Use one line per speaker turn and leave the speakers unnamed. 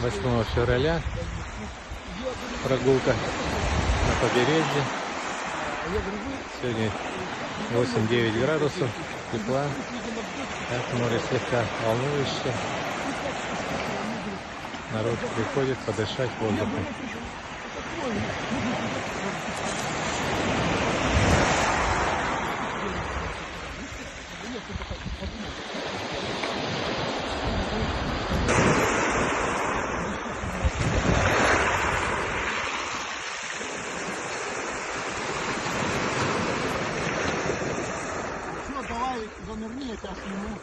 8 февраля. Прогулка на побережье. Сегодня 8-9 градусов тепла. Так, море слегка волнующее. Народ приходит подышать воздухом.
Давай занырни, я тебя сниму.